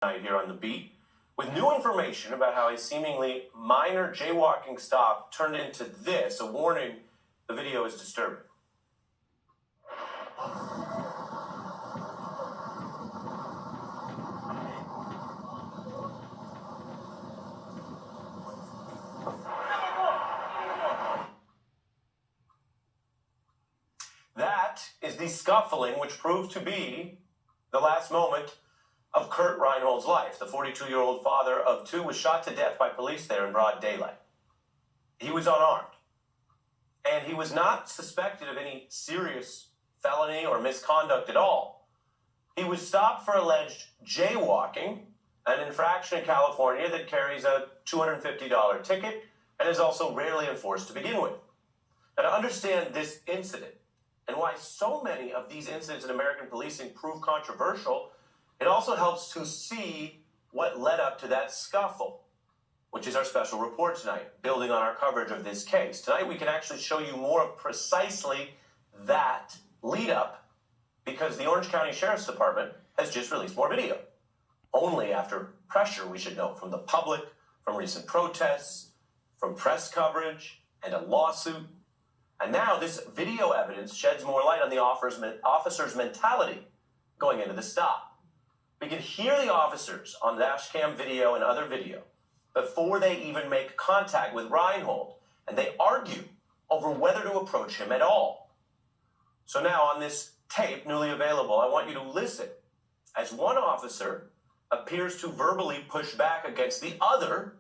Here on the beat with new information about how a seemingly minor jaywalking stop turned into this, a warning. The video is disturbing. That is the scuffling which proved to be the last moment of Kurt Reinhold's life. The 42-year-old father of two was shot to death by police there in broad daylight. He was unarmed, and he was not suspected of any serious felony or misconduct at all. He was stopped for alleged jaywalking, an infraction in California that carries a $250 ticket and is also rarely enforced to begin with. Now, to understand this incident and why so many of these incidents in American policing prove controversial, it also helps to see what led up to that scuffle, which is our special report tonight, building on our coverage of this case. Tonight, we can actually show you more of precisely that lead up, because the Orange County Sheriff's Department has just released more video. Only after pressure, we should note, from the public, from recent protests, from press coverage, and a lawsuit. And now this video evidence sheds more light on the officer's mentality going into the stop. We can hear the officers on dash cam video and other video before they even make contact with Reinhold, and they argue over whether to approach him at all. So now on this tape, newly available, I want you to listen as one officer appears to verbally push back against the other,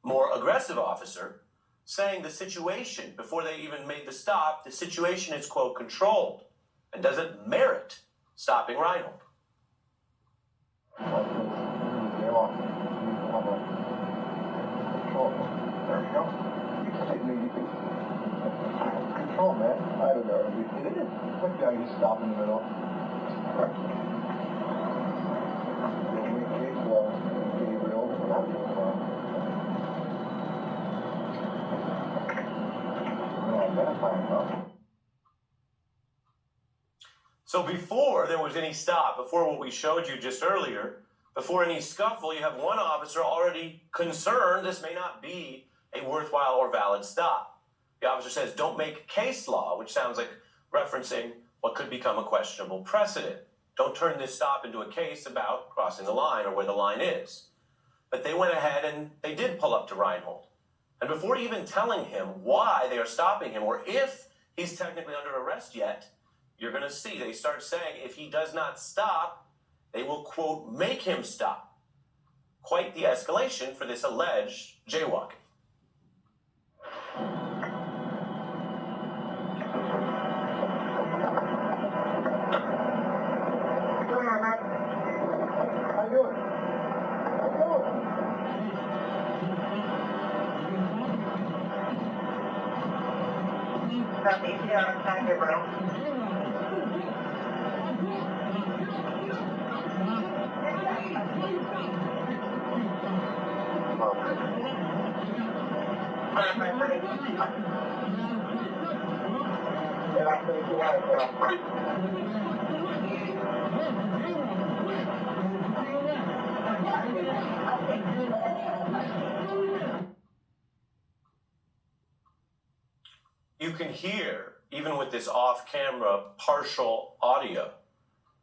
more aggressive officer, saying the situation, before they even made the stop, the situation is, quote, controlled and doesn't merit stopping Reinhold. Control, man. I don't know. It is. What guy you stop in the middle? So before there was any stop, before what we showed you just earlier, before any scuffle, you have one officer already concerned this may not be a worthwhile or valid stop. The officer says, don't make case law, which sounds like referencing what could become a questionable precedent. Don't turn this stop into a case about crossing the line or where the line is. But they went ahead and they did pull up to Reinhold. And before even telling him why they are stopping him or if he's technically under arrest yet, you're going to see they start saying if he does not stop, they will, quote, make him stop. Quite the escalation for this alleged jaywalking. How you doing? How you doing? Got the easy on time here, bro. You can hear, even with this off-camera partial audio,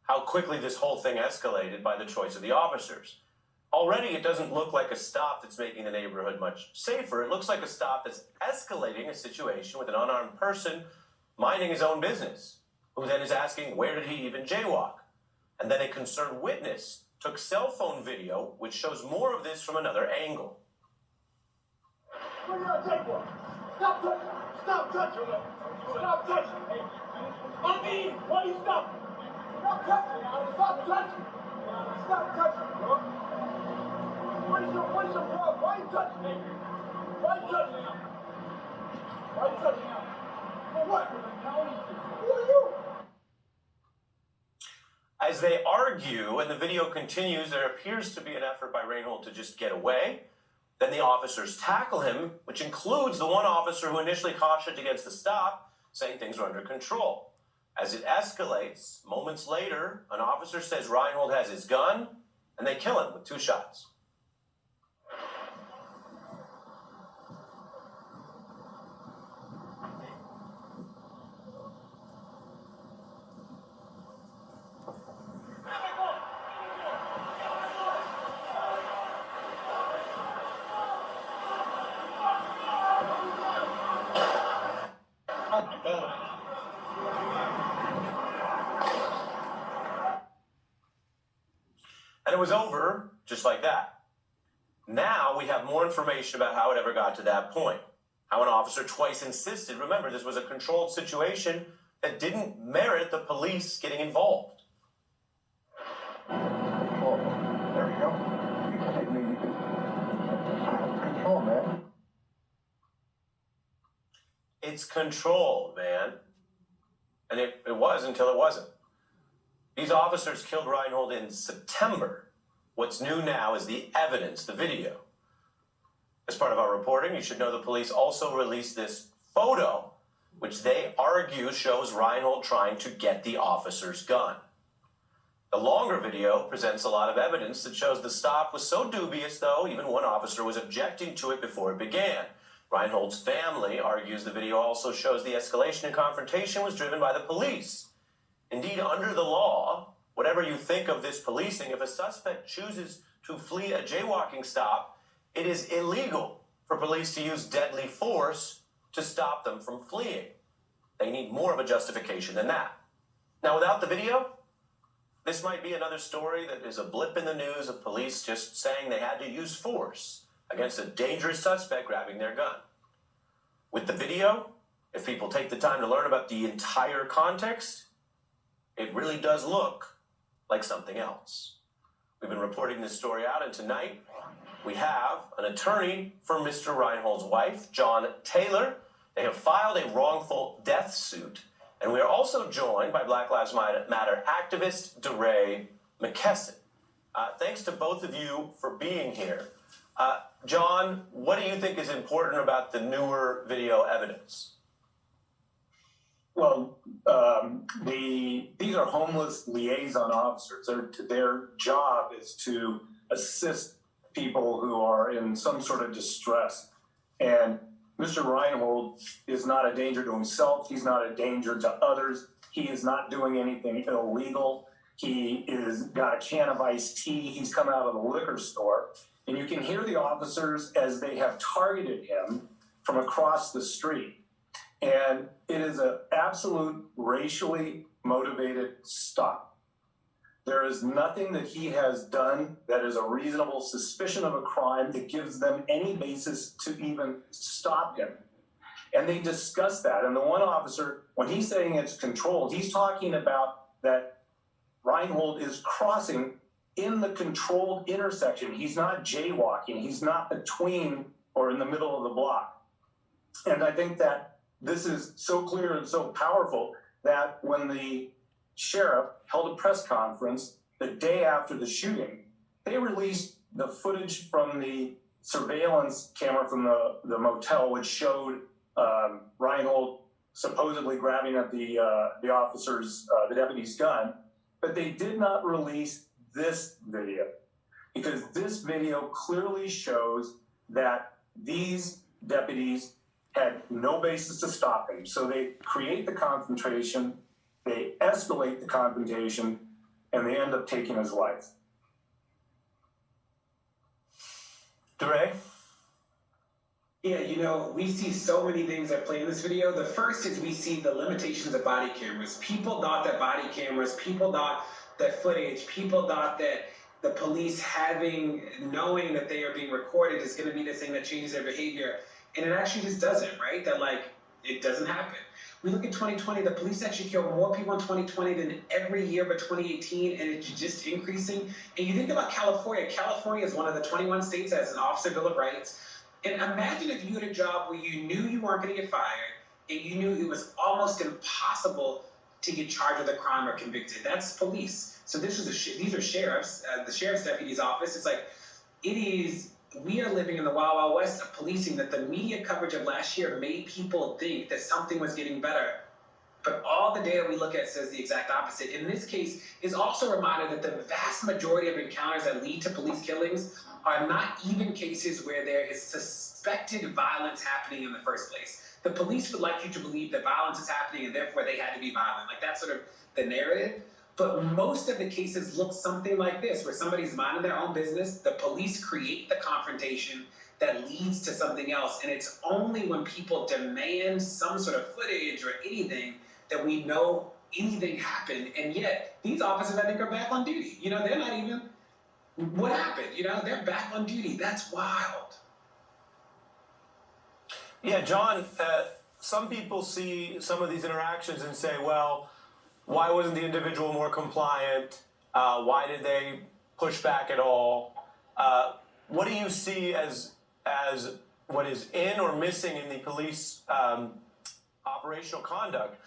how quickly this whole thing escalated by the choice of the officers. Already, it doesn't look like a stop that's making the neighborhood much safer. It looks like a stop that's escalating a situation with an unarmed person minding his own business, who then is asking, where did he even jaywalk? And then a concerned witness took cell phone video, which shows more of this from another angle. Where you at, jaywalk? Stop touching! Stop touching! Stop touching! I mean, why you stop? Stop touching! Stop touching! Stop touching, bro! What is your problem? Why you touching me? Why you touching him? Why you touching him? For what? Who are you? As they argue, and the video continues, there appears to be an effort by Reinhold to just get away. Then the officers tackle him, which includes the one officer who initially cautioned against the stop, saying things are under control. As it escalates, moments later, an officer says Reinhold has his gun, and they kill him with 2 shots. And it was over just like that. Now we have more information about how it ever got to that point. How an officer twice insisted, remember, this was a controlled situation that didn't merit the police getting involved. Control. There we go. Control, man. It's controlled, man. And it was until it wasn't. These officers killed Reinhold in September. What's new now is the evidence, the video. As part of our reporting, you should know the police also released this photo, which they argue shows Reinhold trying to get the officer's gun. The longer video presents a lot of evidence that shows the stop was so dubious, though, even one officer was objecting to it before it began. Reinhold's family argues the video also shows the escalation and confrontation was driven by the police. Indeed, under the law, whatever you think of this policing, if a suspect chooses to flee a jaywalking stop, it is illegal for police to use deadly force to stop them from fleeing. They need more of a justification than that. Now, without the video, this might be another story that is a blip in the news of police just saying they had to use force against a dangerous suspect grabbing their gun. With the video, if people take the time to learn about the entire context, it really does look like something else. We've been reporting this story out, and tonight we have an attorney for Mr. Reinhold's wife, John Taylor. They have filed a wrongful death suit, and we are also joined by Black Lives Matter activist DeRay McKesson. Thanks to both of you for being here. John, what do you think is important about the newer video evidence? Well, these are homeless liaison officers. Their job is to assist people who are in some sort of distress. And Mr. Reinhold is not a danger to himself. He's not a danger to others. He is not doing anything illegal. He is got a can of iced tea. He's come out of the liquor store. And you can hear the officers as they have targeted him from across the street. And it is an absolute racially motivated stop. There is nothing that he has done that is a reasonable suspicion of a crime that gives them any basis to even stop him. And they discuss that. And the one officer, when he's saying it's controlled, he's talking about that Reinhold is crossing in the controlled intersection. He's not jaywalking. He's not between or in the middle of the block. And I think that this is so clear and so powerful that when the sheriff held a press conference the day after the shooting, they released the footage from the surveillance camera from the motel, which showed Reinhold supposedly grabbing at the officer's, the deputy's gun, but they did not release this video because this video clearly shows that these deputies had no basis to stop him. So they create the confrontation, they escalate the confrontation, and they end up taking his life. DeRay? Yeah, you know, we see so many things that play in this video. The first is we see the limitations of body cameras. People thought that body cameras, people thought that footage, people thought that the police knowing that they are being recorded is going to be the thing that changes their behavior. And it actually just doesn't, right? That, it doesn't happen. We look at 2020, the police actually killed more people in 2020 than every year but 2018, and it's just increasing. And you think about California. California is one of the 21 states that has an officer bill of rights. And imagine if you had a job where you knew you weren't going to get fired, and you knew it was almost impossible to get charged with a crime or convicted. That's police. So these are sheriffs, the sheriff's deputy's office. It's we are living in the Wild Wild West of policing that the media coverage of last year made people think that something was getting better. But all the data we look at says the exact opposite. In this case, is also a reminder that the vast majority of encounters that lead to police killings are not even cases where there is suspected violence happening in the first place. The police would like you to believe that violence is happening and therefore they had to be violent. Like that's sort of the narrative. But most of the cases look something like this, where somebody's minding their own business, the police create the confrontation that leads to something else. And it's only when people demand some sort of footage or anything that we know anything happened. And yet, these officers, I think, are back on duty. You know, they're not even, what happened? You know, they're back on duty. That's wild. Yeah, John, some people see some of these interactions and say, well, why wasn't the individual more compliant? Why did they push back at all? What do you see as what is in or missing in the police operational conduct?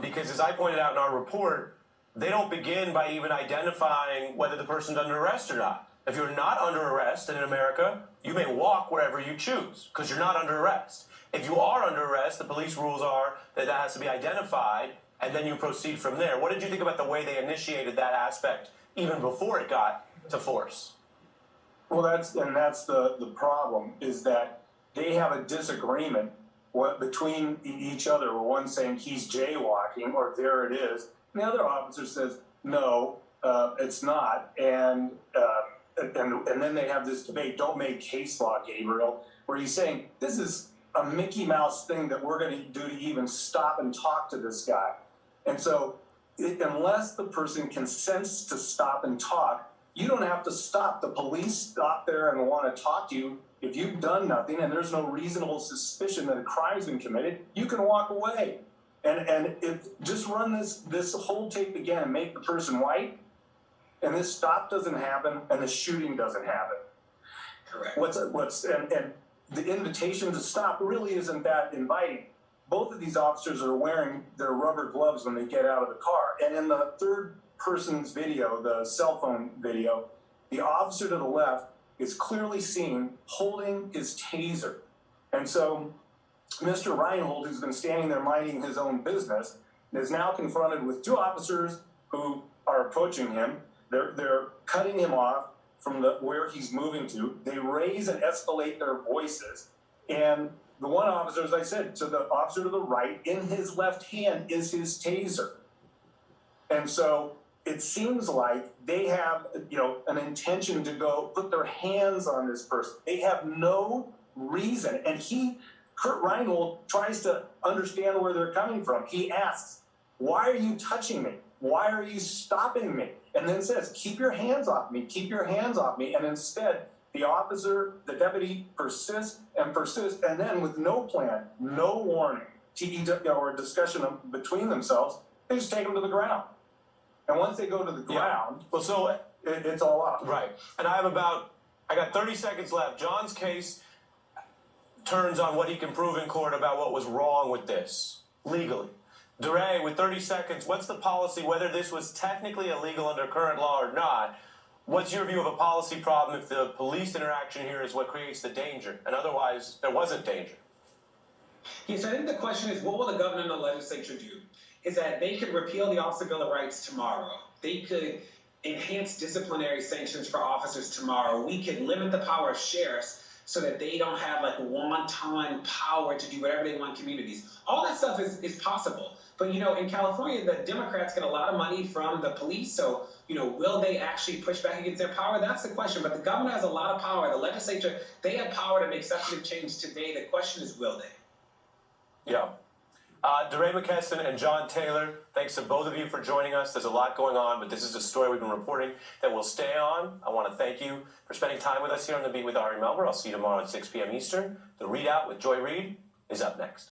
Because as I pointed out in our report, they don't begin by even identifying whether the person's under arrest or not. If you're not under arrest, and in America, you may walk wherever you choose because you're not under arrest. If you are under arrest, the police rules are that has to be identified, and then you proceed from there. What did you think about the way they initiated that aspect even before it got to force? Well, that's the problem, is that they have a disagreement between each other, where one's saying he's jaywalking, or there it is, and the other officer says, no, it's not, and then they have this debate, don't make case law, Gabriel, where he's saying, this is a Mickey Mouse thing that we're going to do to even stop and talk to this guy. And so, unless the person consents to stop and talk, you don't have to stop. The police stop there and want to talk to you. If you've done nothing and there's no reasonable suspicion that a crime's been committed, you can walk away. And if just run this whole tape again and make the person white, and this stop doesn't happen and the shooting doesn't happen. Correct. And the invitation to stop really isn't that inviting. Both of these officers are wearing their rubber gloves when they get out of the car. And in the third person's video, the cell phone video, the officer to the left is clearly seen holding his taser. And so Mr. Reinhold, who's been standing there minding his own business, is now confronted with two officers who are approaching him. They're cutting him off from where he's moving to. They raise and escalate their voices. And the one officer, as I said, to the officer to the right, in his left hand is his taser. And so it seems like they have, an intention to go put their hands on this person. They have no reason. And Kurt Reinhold, tries to understand where they're coming from. He asks, why are you touching me? Why are you stopping me? And then says, keep your hands off me, keep your hands off me. And instead, the deputy persists, and then with no plan, no warning, or discussion between themselves, they just take them to the ground. And once they go to the ground, well, so it's all up. Right. And I got 30 seconds left. John's case turns on what he can prove in court about what was wrong with this legally. DeRay, with 30 seconds, what's the policy, whether this was technically illegal under current law or not? What's your view of a policy problem if the police interaction here is what creates the danger, and otherwise there wasn't danger? Yes, I think the question is, what will the governor and the legislature do? Is that they could repeal the Officer Bill of Rights tomorrow. They could enhance disciplinary sanctions for officers tomorrow. We could limit the power of sheriffs so that they don't have wanton power to do whatever they want in communities. All that stuff is possible. But, in California, the Democrats get a lot of money from the police. So, will they actually push back against their power? That's the question. But the governor has a lot of power. The legislature, they have power to make substantive change today. The question is, will they? Yeah. DeRay McKesson and John Taylor, thanks to both of you for joining us. There's a lot going on, but this is a story we've been reporting that will stay on. I want to thank you for spending time with us here on The Beat with Ari Melber. I'll see you tomorrow at 6 p.m. Eastern. The Readout with Joy Reid is up next.